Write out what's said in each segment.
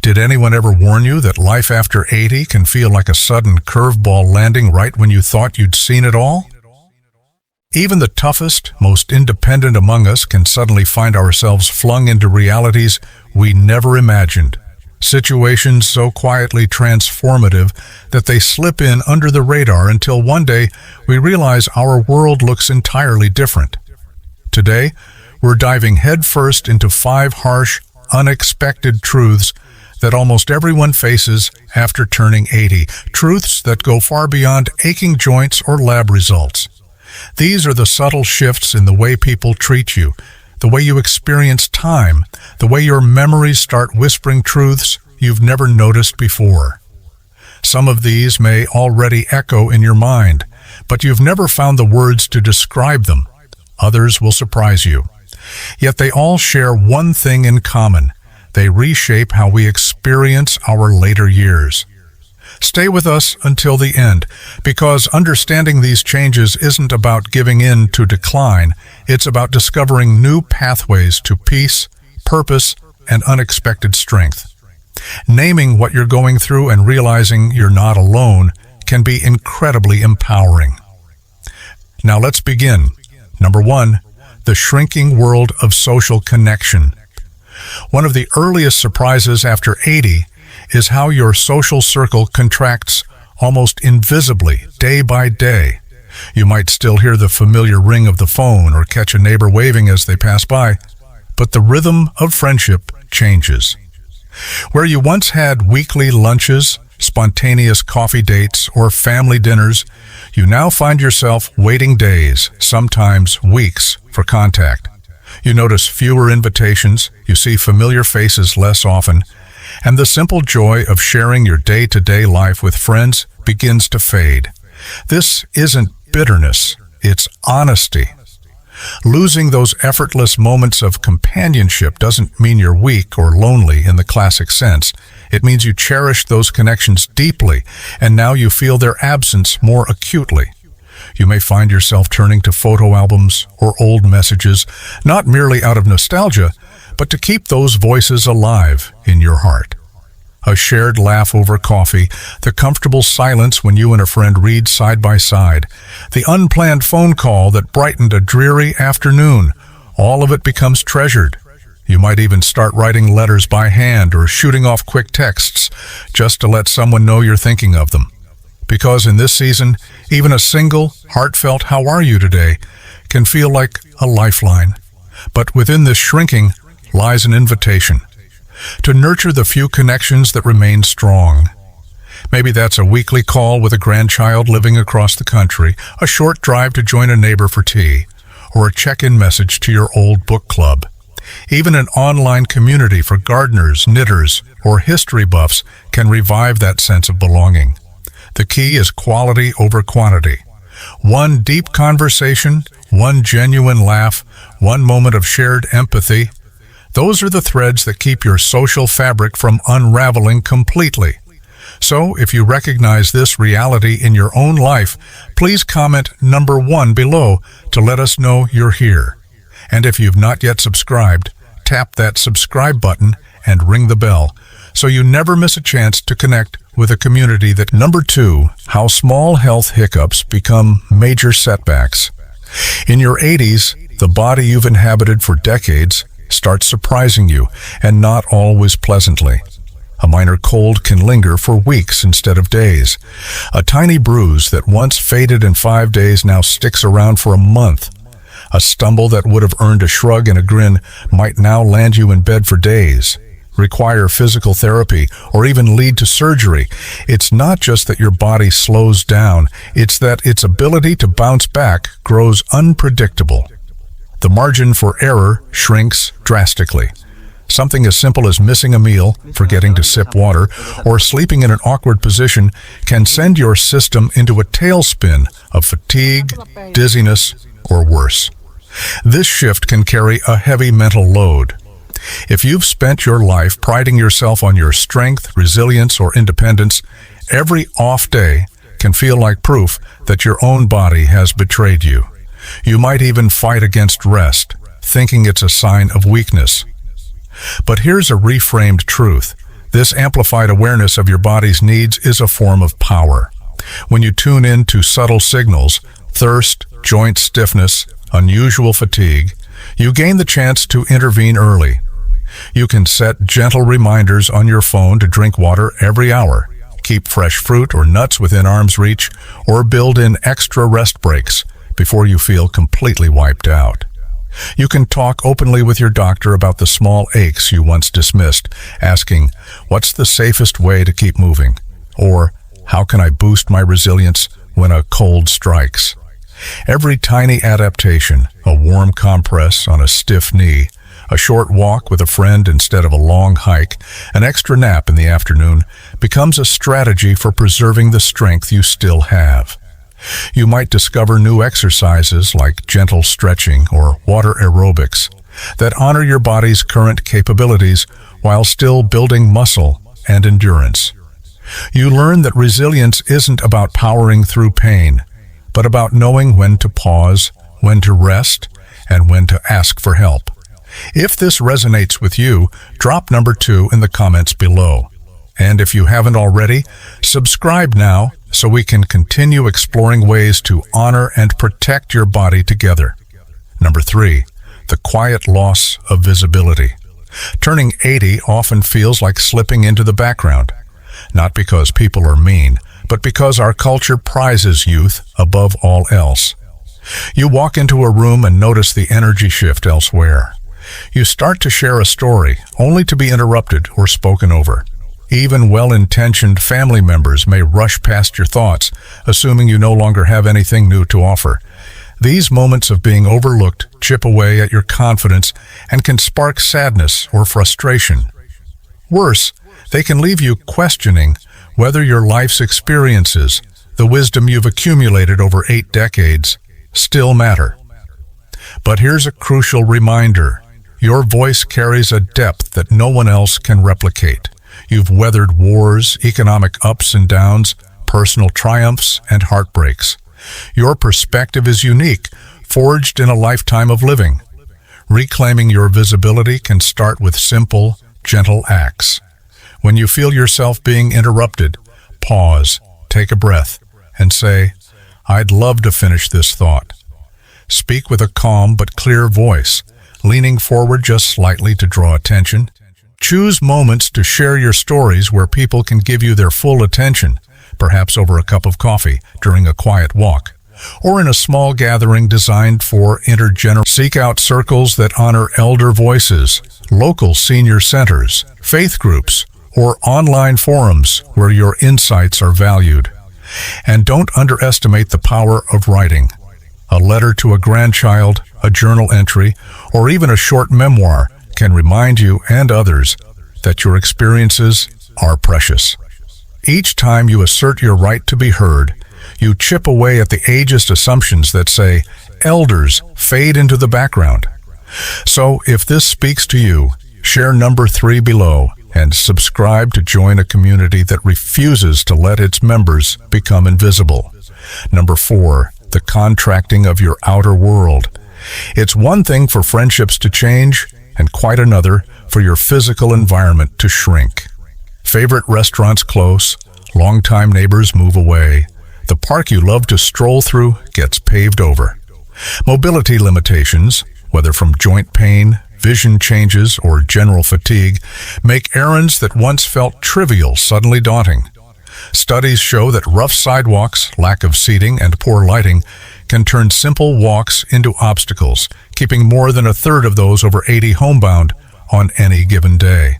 Did anyone ever warn you that life after 80 can feel like a sudden curveball landing right when you thought you'd seen it all? Even the toughest, most independent among us can suddenly find ourselves flung into realities we never imagined. Situations so quietly transformative that they slip in under the radar until one day we realize our world looks entirely different. Today, we're diving headfirst into 5 harsh, unexpected truths that almost everyone faces after turning 80, truths that go far beyond aching joints or lab results. These are the subtle shifts in the way people treat you, the way you experience time, the way your memories start whispering truths you've never noticed before. Some of these may already echo in your mind, but you've never found the words to describe them. Others will surprise you. Yet they all share one thing in common. They reshape how we experience our later years. Stay with us until the end, because understanding these changes isn't about giving in to decline. It's about discovering new pathways to peace, purpose, and unexpected strength. Naming what you're going through and realizing you're not alone can be incredibly empowering. Now let's begin. Number 1, the shrinking world of social connection. One of the earliest surprises after 80 is how your social circle contracts almost invisibly, day by day. You might still hear the familiar ring of the phone or catch a neighbor waving as they pass by, but the rhythm of friendship changes. Where you once had weekly lunches, spontaneous coffee dates, or family dinners, you now find yourself waiting days, sometimes weeks, for contact. You notice fewer invitations, you see familiar faces less often, and the simple joy of sharing your day-to-day life with friends begins to fade. This isn't bitterness, it's honesty. Losing those effortless moments of companionship doesn't mean you're weak or lonely in the classic sense. It means you cherish those connections deeply, and now you feel their absence more acutely. You may find yourself turning to photo albums or old messages, not merely out of nostalgia, but to keep those voices alive in your heart. A shared laugh over coffee, the comfortable silence when you and a friend read side by side, the unplanned phone call that brightened a dreary afternoon, all of it becomes treasured. You might even start writing letters by hand or shooting off quick texts just to let someone know you're thinking of them. Because in this season, even a single, heartfelt "How are you today?" can feel like a lifeline. But within this shrinking lies an invitation to nurture the few connections that remain strong. Maybe that's a weekly call with a grandchild living across the country, a short drive to join a neighbor for tea, or a check-in message to your old book club. Even an online community for gardeners, knitters, or history buffs can revive that sense of belonging. The key is quality over quantity. One deep conversation, one genuine laugh, one moment of shared empathy. Those are the threads that keep your social fabric from unraveling completely. So, if you recognize this reality in your own life, please comment number 1 below to let us know you're here. And if you've not yet subscribed, tap that subscribe button and ring the bell so you never miss a chance to connect with a community that. Number 2, how small health hiccups become major setbacks. In your 80s, the body you've inhabited for decades starts surprising you, and not always pleasantly. A minor cold can linger for weeks instead of days. A tiny bruise that once faded in 5 days now sticks around for a month. A stumble that would have earned a shrug and a grin might now land you in bed for days, require physical therapy, or even lead to surgery. It's not just that your body slows down, it's that its ability to bounce back grows unpredictable. The margin for error shrinks drastically. Something as simple as missing a meal, forgetting to sip water, or sleeping in an awkward position can send your system into a tailspin of fatigue, dizziness, or worse. This shift can carry a heavy mental load. If you've spent your life priding yourself on your strength, resilience, or independence, every off day can feel like proof that your own body has betrayed you. You might even fight against rest, thinking it's a sign of weakness. But here's a reframed truth. This amplified awareness of your body's needs is a form of power. When you tune in to subtle signals, thirst, joint stiffness, unusual fatigue, you gain the chance to intervene early. You can set gentle reminders on your phone to drink water every hour, keep fresh fruit or nuts within arm's reach, or build in extra rest breaks before you feel completely wiped out. You can talk openly with your doctor about the small aches you once dismissed, asking, "What's the safest way to keep moving?" Or, "How can I boost my resilience when a cold strikes?" Every tiny adaptation, a warm compress on a stiff knee, a short walk with a friend instead of a long hike, an extra nap in the afternoon, becomes a strategy for preserving the strength you still have. You might discover new exercises like gentle stretching or water aerobics that honor your body's current capabilities while still building muscle and endurance. You learn that resilience isn't about powering through pain, but about knowing when to pause, when to rest, and when to ask for help. If this resonates with you, drop number 2 in the comments below. And if you haven't already, subscribe now so we can continue exploring ways to honor and protect your body together. Number 3, the quiet loss of visibility. Turning 80 often feels like slipping into the background, not because people are mean, but because our culture prizes youth above all else. You walk into a room and notice the energy shift elsewhere. You start to share a story, only to be interrupted or spoken over. Even well-intentioned family members may rush past your thoughts, assuming you no longer have anything new to offer. These moments of being overlooked chip away at your confidence and can spark sadness or frustration. Worse, they can leave you questioning whether your life's experiences, the wisdom you've accumulated over 8 decades, still matter. But here's a crucial reminder. Your voice carries a depth that no one else can replicate. You've weathered wars, economic ups and downs, personal triumphs, and heartbreaks. Your perspective is unique, forged in a lifetime of living. Reclaiming your visibility can start with simple, gentle acts. When you feel yourself being interrupted, pause, take a breath, and say, "I'd love to finish this thought." Speak with a calm but clear voice, leaning forward just slightly to draw attention. Choose moments to share your stories where people can give you their full attention, perhaps over a cup of coffee during a quiet walk, or in a small gathering designed for intergenerational. Seek out circles that honor elder voices, local senior centers, faith groups, or online forums where your insights are valued. And don't underestimate the power of writing. A letter to a grandchild, a journal entry, or even a short memoir can remind you and others that your experiences are precious. Each time you assert your right to be heard, you chip away at the ageist assumptions that say, "Elders fade into the background." So if this speaks to you, share number 3 below and subscribe to join a community that refuses to let its members become invisible. Number 4, the contracting of your outer world. It's one thing for friendships to change, and quite another for your physical environment to shrink. Favorite restaurants close, longtime neighbors move away. The park you love to stroll through gets paved over. Mobility limitations, whether from joint pain, vision changes, or general fatigue, make errands that once felt trivial suddenly daunting. Studies show that rough sidewalks, lack of seating, and poor lighting can turn simple walks into obstacles, keeping more than a third of those over 80 homebound on any given day.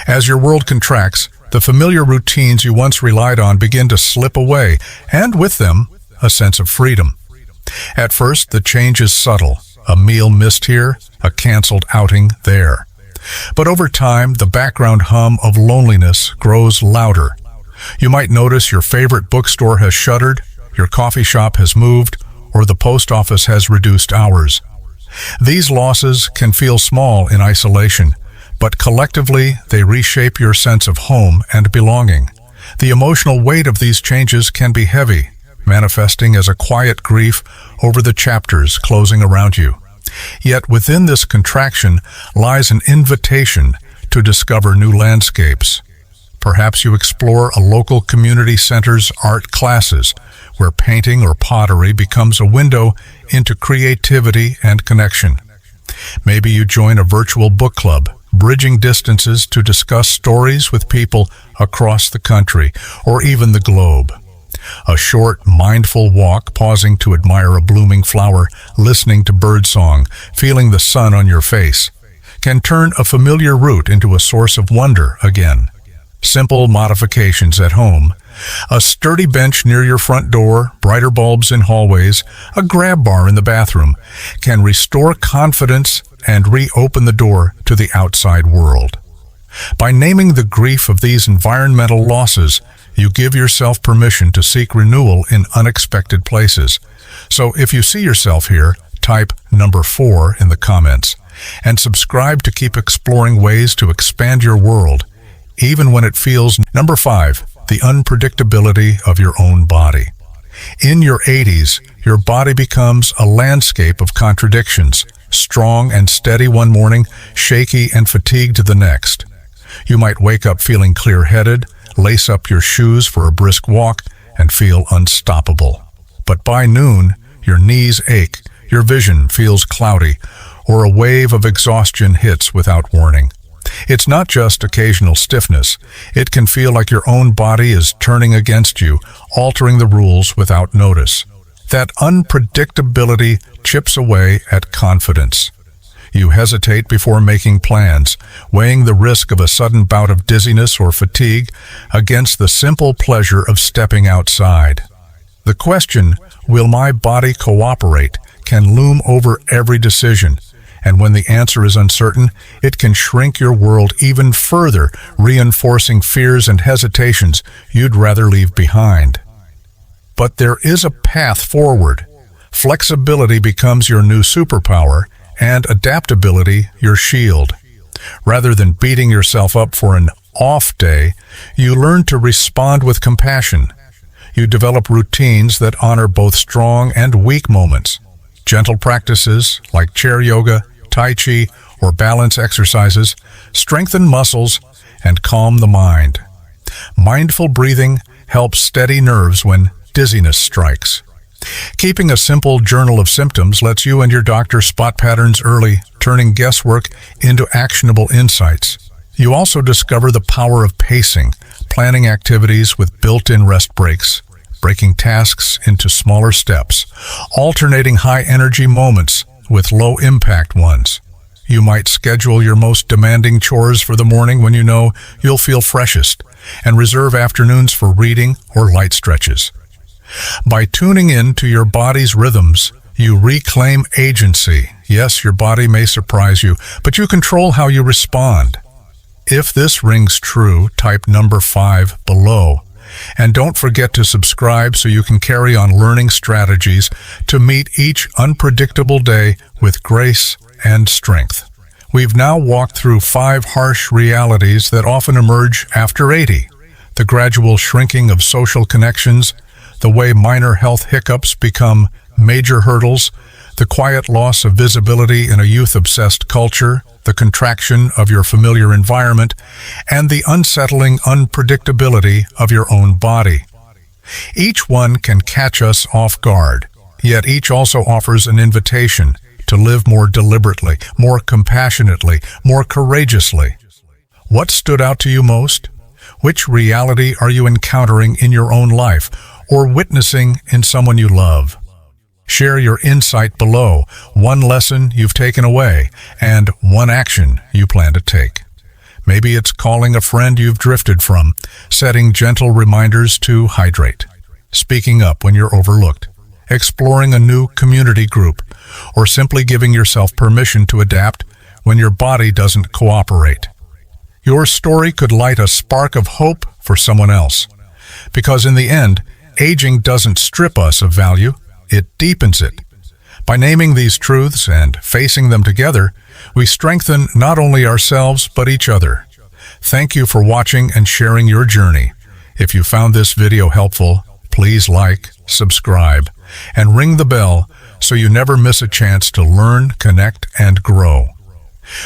As your world contracts, the familiar routines you once relied on begin to slip away, and with them, a sense of freedom. At first, the change is subtle, a meal missed here, a canceled outing there. But over time, the background hum of loneliness grows louder. You might notice your favorite bookstore has shuttered, your coffee shop has moved, or the post office has reduced hours. These losses can feel small in isolation, but collectively they reshape your sense of home and belonging. The emotional weight of these changes can be heavy, manifesting as a quiet grief over the chapters closing around you. Yet within this contraction lies an invitation to discover new landscapes, Perhaps you explore a local community center's art classes, where painting or pottery becomes a window into creativity and connection. Maybe you join a virtual book club, bridging distances to discuss stories with people across the country or even the globe. A short, mindful walk, pausing to admire a blooming flower, listening to birdsong, feeling the sun on your face, can turn a familiar route into a source of wonder again. Simple modifications at home, a sturdy bench near your front door, brighter bulbs in hallways, a grab bar in the bathroom, can restore confidence and reopen the door to the outside world. By naming the grief of these environmental losses, you give yourself permission to seek renewal in unexpected places. So if you see yourself here, type number 4 in the comments, and subscribe to keep exploring ways to expand your world, even when it feels. Number 5, the unpredictability of your own body. In your 80s, your body becomes a landscape of contradictions, strong and steady one morning, shaky and fatigued the next. You might wake up feeling clear-headed, lace up your shoes for a brisk walk, and feel unstoppable. But by noon, your knees ache, your vision feels cloudy, or a wave of exhaustion hits without warning. It's not just occasional stiffness. It can feel like your own body is turning against you, altering the rules without notice. That unpredictability chips away at confidence. You hesitate before making plans, weighing the risk of a sudden bout of dizziness or fatigue against the simple pleasure of stepping outside. The question, will my body cooperate, can loom over every decision. And when the answer is uncertain, it can shrink your world even further, reinforcing fears and hesitations you'd rather leave behind. But there is a path forward. Flexibility becomes your new superpower, and adaptability your shield. Rather than beating yourself up for an off day, you learn to respond with compassion. You develop routines that honor both strong and weak moments. Gentle practices like chair yoga, tai chi, or balance exercises strengthen muscles and calm the mind. Mindful breathing helps steady nerves when dizziness strikes. Keeping a simple journal of symptoms lets you and your doctor spot patterns early, turning guesswork into actionable insights. You also discover the power of pacing, planning activities with built-in rest breaks, breaking tasks into smaller steps, alternating high-energy moments with low-impact ones. You might schedule your most demanding chores for the morning when you know you'll feel freshest, and reserve afternoons for reading or light stretches. By tuning in to your body's rhythms, you reclaim agency. Yes, your body may surprise you, but you control how you respond. If this rings true, type number 5 below. And don't forget to subscribe so you can carry on learning strategies to meet each unpredictable day with grace and strength. We've now walked through 5 harsh realities that often emerge after 80. The gradual shrinking of social connections, the way minor health hiccups become major hurdles, the quiet loss of visibility in a youth-obsessed culture, the contraction of your familiar environment, and the unsettling unpredictability of your own body. Each one can catch us off guard, yet each also offers an invitation to live more deliberately, more compassionately, more courageously. What stood out to you most? Which reality are you encountering in your own life or witnessing in someone you love? Share your insight below, one lesson you've taken away, and one action you plan to take. Maybe it's calling a friend you've drifted from, setting gentle reminders to hydrate, speaking up when you're overlooked, exploring a new community group, or simply giving yourself permission to adapt when your body doesn't cooperate. Your story could light a spark of hope for someone else. Because in the end, aging doesn't strip us of value, it deepens it. By naming these truths and facing them together, we strengthen not only ourselves but each other. Thank you for watching and sharing your journey. If you found this video helpful, please like, subscribe, and ring the bell so you never miss a chance to learn, connect, and grow.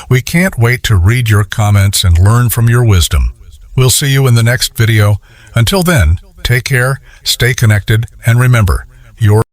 We can't wait to read your comments and learn from your wisdom. We'll see you in the next video. Until then, take care, stay connected, and remember, you're